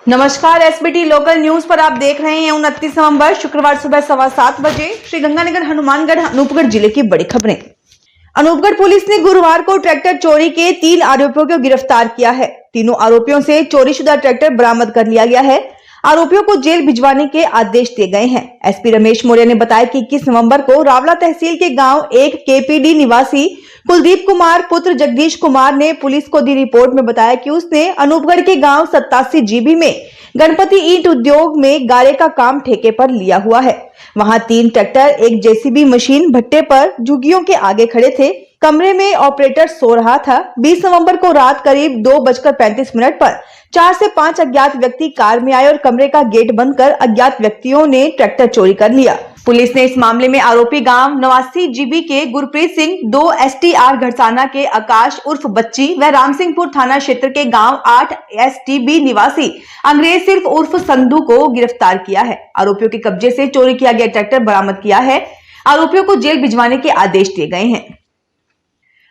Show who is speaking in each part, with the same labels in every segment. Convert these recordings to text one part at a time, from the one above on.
Speaker 1: नमस्कार, SBT local news पर आप देख रहे हैं 29 नवंबर शुक्रवार सुबह 7:15 बजे श्रीगंगानगर हनुमानगढ़ अनूपगढ़ जिले की बड़ी खबरें। अनूपगढ़ पुलिस ने गुरुवार को ट्रैक्टर चोरी के 3 आरोपियों को गिरफ्तार किया है। तीनों आरोपियों से चोरीशुदा ट्रैक्टर बरामद कर लिया गया है। आरोपियों को जेल भिजवाने के आदेश दिए गए हैं। एसपी रमेश मौर्य ने बताया कि 21 नवंबर को रावला तहसील के गांव 1 केपीडी निवासी कुलदीप कुमार पुत्र जगदीश कुमार ने पुलिस को दी रिपोर्ट में बताया कि उसने अनूपगढ़ के गांव 87 जीबी में गणपति ईंट उद्योग में गारे का काम ठेके पर लिया हुआ है। वहां 3 ट्रैक्टर, एक जेसीबी मशीन भट्टे पर झुग्गियों के आगे खड़े थे। कमरे में ऑपरेटर सो रहा था। 20 नवंबर को रात करीब 2:35 पर 4 से 5 अज्ञात व्यक्ति कार में आए और कमरे का गेट बंद कर अज्ञात व्यक्तियों ने ट्रैक्टर चोरी कर लिया। पुलिस ने इस मामले में आरोपी गांव 89 जीबी के गुरप्रीत सिंह, 2 एसटीआर घरसाना के आकाश उर्फ बच्ची व रामसिंहपुर थाना क्षेत्र के गांव 8 एसटीबी निवासी अंग्रेज सिर्फ उर्फ संधू को गिरफ्तार किया है। आरोपियों के कब्जे से चोरी किया गया ट्रैक्टर बरामद किया है। आरोपियों को जेल भिजवाने के आदेश दिए गए हैं।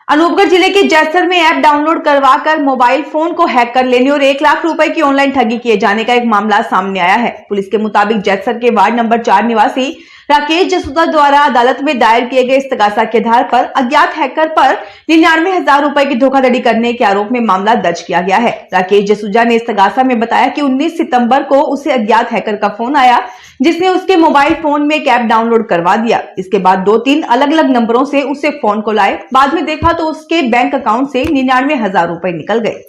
Speaker 1: अनूपगढ़ जिले के जैसर में ऐप डाउनलोड करवाकर मोबाइल फोन को हैक कर लेने और 1 लाख रुपए की ऑनलाइन ठगी किए जाने का एक मामला सामने आया है। पुलिस के मुताबिक जैसर के वार्ड नंबर 4 निवासी राकेश जसूजा द्वारा अदालत में दायर किए गए इस्तगासा के आधार पर अज्ञात हैकर पर 99,000 रुपए की धोखाधड़ी करने के आरोप में मामला दर्ज किया गया है। राकेश जसूजा ने इस्तगासा में बताया कि 19 सितंबर को उसे अज्ञात हैकर का फोन आया, जिसने उसके मोबाइल फोन में एक ऐप डाउनलोड करवा दिया। इसके बाद 2-3 अलग अलग नंबरों से उसे फोन को लाए। बाद में देखा तो उसके बैंक अकाउंट से 99,000 रुपए निकल गए।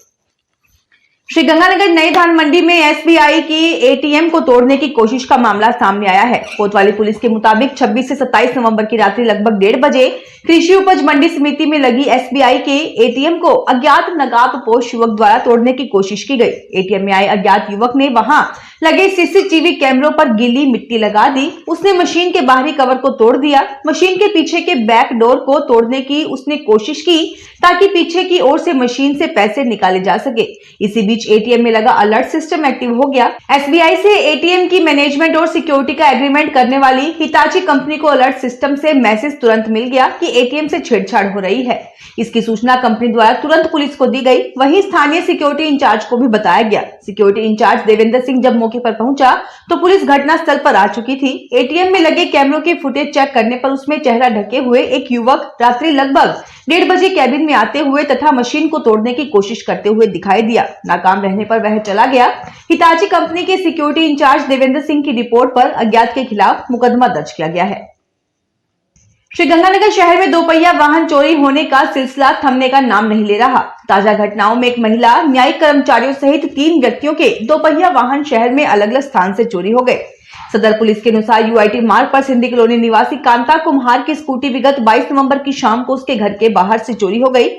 Speaker 1: श्रीगंगानगर नई धान मंडी में एसबीआई की एटीएम को तोड़ने की कोशिश का मामला सामने आया है। कोतवाली पुलिस के मुताबिक 26 से 27 नवंबर की रात्रि लगभग 1:30 बजे कृषि उपज मंडी समिति में लगी एसबीआई के एटीएम को अज्ञात नकाबपोश युवक द्वारा तोड़ने की कोशिश की गई। एटीएम में आए अज्ञात युवक ने वहां लगे सीसीटीवी कैमरों पर गीली मिट्टी लगा दी। उसने मशीन के बाहरी कवर को तोड़ दिया। मशीन के पीछे के बैक डोर को तोड़ने की उसने कोशिश की ताकि पीछे की ओर से मशीन से पैसे निकाले जा सके। इसी बीच एटीएम में लगा अलर्ट सिस्टम एक्टिव हो गया। एसबीआई से एटीएम की मैनेजमेंट और सिक्योरिटी का एग्रीमेंट करने वाली हिताची कंपनी को अलर्ट सिस्टम से मैसेज तुरंत मिल गया कि एटीएम से छेड़छाड़ हो रही है। इसकी सूचना कंपनी द्वारा तुरंत पुलिस को दी गई। वहीं स्थानीय सिक्योरिटी इंचार्ज को भी बताया गया। सिक्योरिटी इंचार्ज देवेंद्र सिंह जब मौके पर पहुंचा तो पुलिस घटनास्थल पर आ चुकी थी। एटीएम में लगे कैमरों के फुटेज चेक करने पर उसमें चेहरा ढके हुए एक युवक रात्रि लगभग 1:30 बजे कैबिन में आते हुए तथा मशीन को तोड़ने की कोशिश करते हुए दिखाई दिया। नाकाम रहने पर वह चला गया। हिताची कंपनी के सिक्योरिटी इंचार्ज देवेंद्र सिंह की रिपोर्ट पर अज्ञात के खिलाफ मुकदमा दर्ज किया गया है। श्रीगंगानगर शहर में 2 पहिया वाहन चोरी होने का सिलसिला थमने का नाम नहीं ले रहा। ताजा घटनाओं में एक महिला, न्यायिक कर्मचारियों सहित 3 व्यक्तियों के 2 पहिया वाहन शहर में अलग अलग स्थान से चोरी हो गए। सदर पुलिस के अनुसार यूआईटी मार्ग पर सिंधी कॉलोनी निवासी कांता कुम्हार की स्कूटी विगत 22 नवंबर की शाम को उसके घर के बाहर से चोरी हो गई।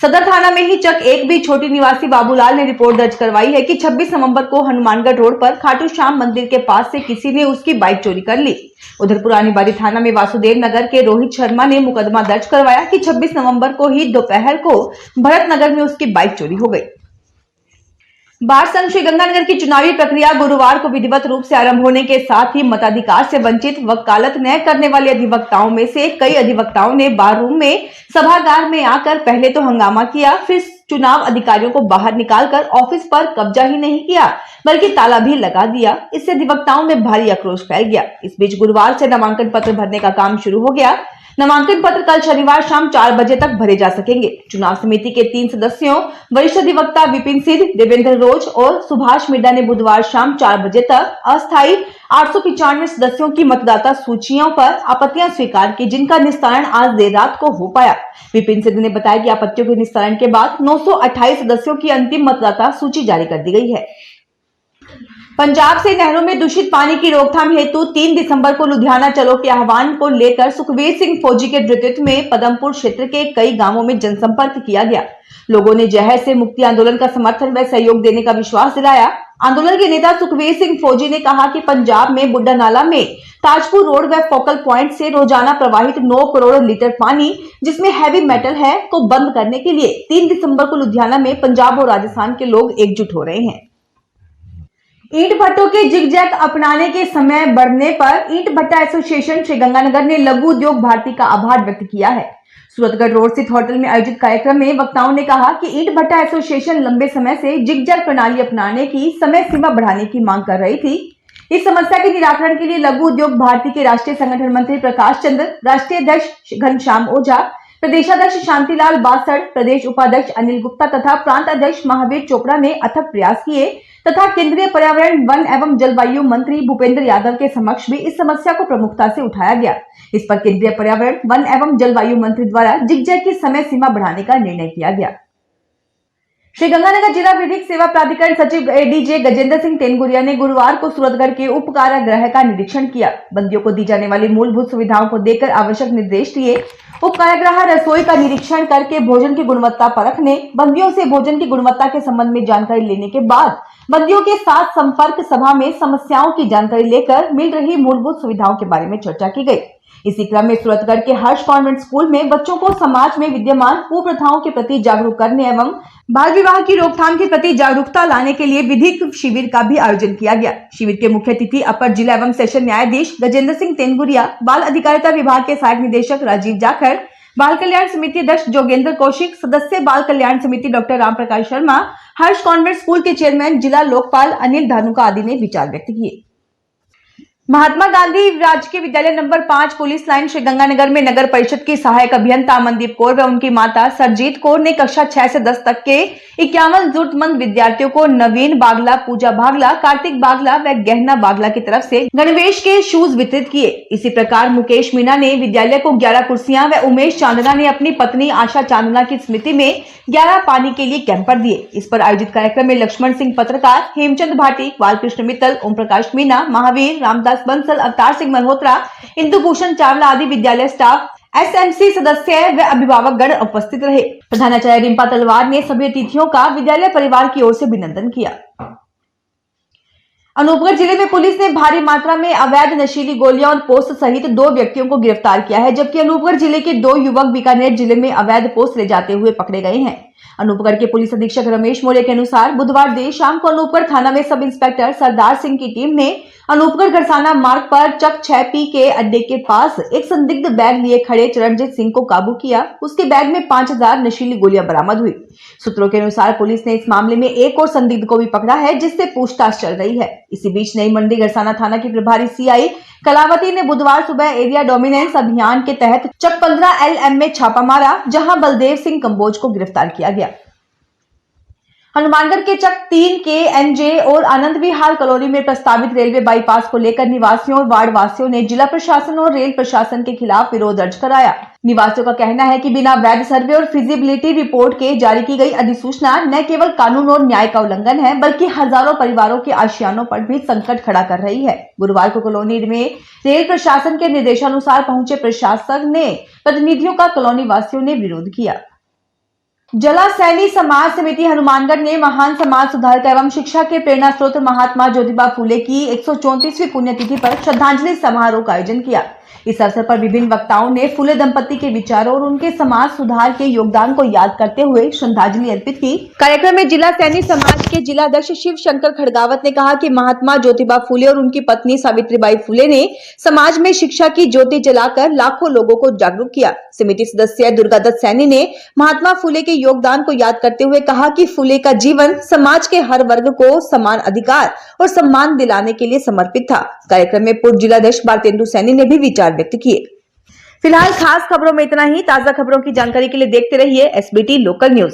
Speaker 1: सदर थाना में ही चक 1 भी छोटी निवासी बाबूलाल ने रिपोर्ट दर्ज करवाई है कि 26 नवंबर को हनुमानगढ़ रोड पर खाटू श्याम मंदिर के पास से किसी ने उसकी बाइक चोरी कर ली। उधर पुरानी बाड़ी थाना में वासुदेव नगर के रोहित शर्मा ने मुकदमा दर्ज करवाया कि 26 नवंबर को ही दोपहर को भरत नगर में उसकी बाइक चोरी हो गई। बार संघ श्रीगंगानगर की चुनावी प्रक्रिया गुरुवार को विधिवत रूप से आरंभ होने के साथ ही मताधिकार से वंचित वकालत न करने वाले अधिवक्ताओं में से कई अधिवक्ताओं ने बार रूम में सभागार में आकर पहले तो हंगामा किया, फिर चुनाव अधिकारियों को बाहर निकालकर ऑफिस पर कब्जा ही नहीं किया बल्कि ताला भी लगा दिया। इससे अधिवक्ताओं में भारी आक्रोश फैल गया। इस बीच गुरुवार से नामांकन पत्र भरने का काम शुरू हो गया। नामांकन पत्र कल शनिवार शाम 4 बजे तक भरे जा सकेंगे। चुनाव समिति के 3 सदस्यों वरिष्ठ अधिवक्ता विपिन सिंह, देवेंद्र रोज और सुभाष मिड्डा ने बुधवार शाम 4 बजे तक अस्थायी 895 सदस्यों की मतदाता सूचियों पर आपत्तियां स्वीकार की, जिनका निस्तारण आज देर रात को हो पाया। विपिन सिंह ने बताया कि आपत्तियों के निस्तारण के बाद 928 सदस्यों की अंतिम मतदाता सूची जारी कर दी गई है। पंजाब से नहरों में दूषित पानी की रोकथाम हेतु 3 दिसंबर को लुधियाना चलो के आह्वान को लेकर सुखबीर सिंह फौजी के नेतृत्व में पदमपुर क्षेत्र के कई गांवों में जनसंपर्क किया गया। लोगों ने जहर से मुक्ति आंदोलन का समर्थन व सहयोग देने का विश्वास दिलाया। आंदोलन के नेता सुखबीर सिंह फौजी ने कहा कि पंजाब में बुड्ढा नाला में ताजपुर रोड व फोकल प्वाइंट से रोजाना प्रवाहित 9 करोड़ लीटर पानी, जिसमें हैवी मेटल है, को बंद करने के लिए 3 दिसंबर को लुधियाना में पंजाब और राजस्थान के लोग एकजुट हो रहे हैं। ईंट भट्टों के जिगजैग अपनाने के समय बढ़ने पर ईंट भट्टा एसोसिएशन श्रीगंगानगर ने लघु उद्योग भारती का आभार व्यक्त किया है। सूरतगढ़ रोड स्थित होटल में आयोजित कार्यक्रम में वक्ताओं ने कहा कि ईंट भट्टा एसोसिएशन लंबे समय से जिगजैग प्रणाली अपनाने की समय सीमा बढ़ाने की मांग कर रही थी। इस समस्या के निराकरण के लिए लघु उद्योग भारती के राष्ट्रीय संगठन मंत्री प्रकाश चंद्र, राष्ट्रीय अध्यक्ष घनश्याम ओझा, प्रदेशाध्यक्ष शांतिलाल बासड़, प्रदेश उपाध्यक्ष अनिल गुप्ता तथा प्रांत अध्यक्ष महावीर चोपड़ा ने अथक प्रयास किए तथा केंद्रीय पर्यावरण, वन एवं जलवायु मंत्री भूपेंद्र यादव के समक्ष भी इस समस्या को प्रमुखता से उठाया गया। इस पर केंद्रीय पर्यावरण, वन एवं जलवायु मंत्री द्वारा जिगजैग की समय सीमा बढ़ाने का निर्णय किया गया। श्रीगंगानगर जिला विधिक सेवा प्राधिकरण सचिव एडीजे गजेंद्र सिंह तेनगुरिया ने गुरुवार को सूरतगढ़ के उप कारागृह का निरीक्षण किया। बंदियों को दी जाने वाली मूलभूत सुविधाओं को देकर आवश्यक निर्देश दिए। उप कारागृह रसोई का निरीक्षण करके भोजन की गुणवत्ता परखने, बंदियों से भोजन की गुणवत्ता के संबंध में जानकारी लेने के बाद बंदियों के साथ संपर्क सभा में समस्याओं की जानकारी लेकर मिल रही मूलभूत सुविधाओं के बारे में चर्चा की गई। इसी क्रम में सूरतगढ़ के हर्ष कॉन्वेंट स्कूल में बच्चों को समाज में विद्यमान कुप्रथाओं के प्रति जागरूक करने एवं बाल विवाह की रोकथाम के प्रति जागरूकता लाने के लिए विधिक शिविर का भी आयोजन किया गया। शिविर के मुख्य अतिथि अपर जिला एवं सेशन न्यायाधीश गजेंद्र सिंह तेनगुरिया, बाल अधिकारिता विभाग के सहायक निदेशक राजीव जाखड़, बाल कल्याण समिति अध्यक्ष जोगेंद्र कौशिक, सदस्य बाल कल्याण समिति डॉक्टर राम प्रकाश शर्मा, हर्ष कॉन्वेंट स्कूल के चेयरमैन जिला लोकपाल अनिल धानुका आदि ने विचार व्यक्त किए। महात्मा गांधी राजकीय विद्यालय नंबर 5 पुलिस लाइन श्रीगंगानगर में नगर परिषद की सहायक अभियंता अमनदीप कौर व उनकी माता सरजीत कौर ने कक्षा 6 से 10 तक के 51 जरूरतमंद विद्यार्थियों को नवीन बागला, पूजा बागला, कार्तिक बागला व गहना बागला की तरफ से गणवेश के शूज वितरित किए। इसी प्रकार मुकेश मीणा ने विद्यालय को 11 कुर्सियां व उमेश चांदना ने अपनी पत्नी आशा चांदना की स्मृति में 11 पानी के लिए कैंपर दिए। इस पर आयोजित कार्यक्रम में लक्ष्मण सिंह पत्रकार, हेमचंद भाटी, बालकृष्ण मित्तल, ओम प्रकाश मीणा, महावीर, रामदास बंसल, अवतार सिंह मल्होत्रा, इंदुभूषण चावला आदि विद्यालय स्टाफ, एसएमसी सदस्य व अभिभावक गण उपस्थित रहे। प्रधानाचार्य रिंपा तलवार ने सभी अतिथियों का विद्यालय परिवार की ओर से अभिनंदन किया। अनूपगढ़ जिले में पुलिस ने भारी मात्रा में अवैध नशीली गोलियां और पोस्त सहित 2 व्यक्तियों को गिरफ्तार किया है, जबकि अनूपगढ़ जिले के 2 युवक बीकानेर जिले में अवैध पोस्त ले जाते हुए पकड़े गए हैं। अनूपगढ़ के पुलिस अधीक्षक रमेश मौर्य के अनुसार बुधवार देर शाम को अनूपगढ़ थाना में सब इंस्पेक्टर सरदार सिंह की टीम ने अनूपगढ़ घरसाना मार्ग पर चक 6P के अड्डे के पास एक संदिग्ध बैग लिए खड़े चरणजीत सिंह को काबू किया। उसके बैग में 5000 नशीली गोलियां बरामद हुई। सूत्रों के अनुसार पुलिस ने इस मामले में एक और संदिग्ध को भी पकड़ा है, जिससे पूछताछ चल रही है। इसी बीच नई मंडी घरसाना थाना की प्रभारी सीआई कलावती ने बुधवार सुबह एरिया डोमिनेंस अभियान के तहत चक 15 LM में छापा मारा, जहां बलदेव सिंह कंबोज को गिरफ्तार किया गया। हनुमानगढ़ के चक 3 के NJ और आनंद विहार कॉलोनी में प्रस्तावित रेलवे बाईपास को लेकर निवासियों और वार्ड वासियों ने जिला प्रशासन और रेल प्रशासन के खिलाफ विरोध दर्ज कराया। निवासियों का कहना है कि बिना वैध सर्वे और फिजिबिलिटी रिपोर्ट के जारी की गई अधिसूचना न केवल कानून और न्याय का उल्लंघन है, बल्कि हजारों परिवारों के आशियानों पर भी संकट खड़ा कर रही है। गुरुवार को कॉलोनी में रेल प्रशासन के निर्देशानुसार पहुंचे प्रशासक ने प्रतिनिधियों का कॉलोनी वासियों ने विरोध किया। जला सैनी समाज समिति हनुमानगढ़ ने महान समाज सुधारक एवं शिक्षा के प्रेरणा स्रोत महात्मा ज्योतिबा फूले की 134वीं पुण्यतिथि पर श्रद्धांजलि समारोह का आयोजन किया। इस अवसर पर विभिन्न वक्ताओं ने फूले दंपति के विचारों और उनके समाज सुधार के योगदान को याद करते हुए श्रद्धांजलि अर्पित की। कार्यक्रम में जिला सैनी समाज के जिला अध्यक्ष शिव शंकर खड़गावत ने कहा कि महात्मा ज्योतिबा फूले और उनकी पत्नी सावित्रीबाई फूले ने समाज में शिक्षा की ज्योति जलाकर लाखों लोगों को जागरूक किया। समिति सदस्य दुर्गादत्त सैनी ने महात्मा फूले के योगदान को याद करते हुए कहा कि फूले का जीवन समाज के हर वर्ग को समान अधिकार और सम्मान दिलाने के लिए समर्पित था। कार्यक्रम में पूर्व जिलाध्यक्ष भारतेंदु सैनी ने भी विचार व्यक्त किए। फिलहाल खास खबरों में इतना ही। ताजा खबरों की जानकारी के लिए देखते रहिए SBT लोकल न्यूज।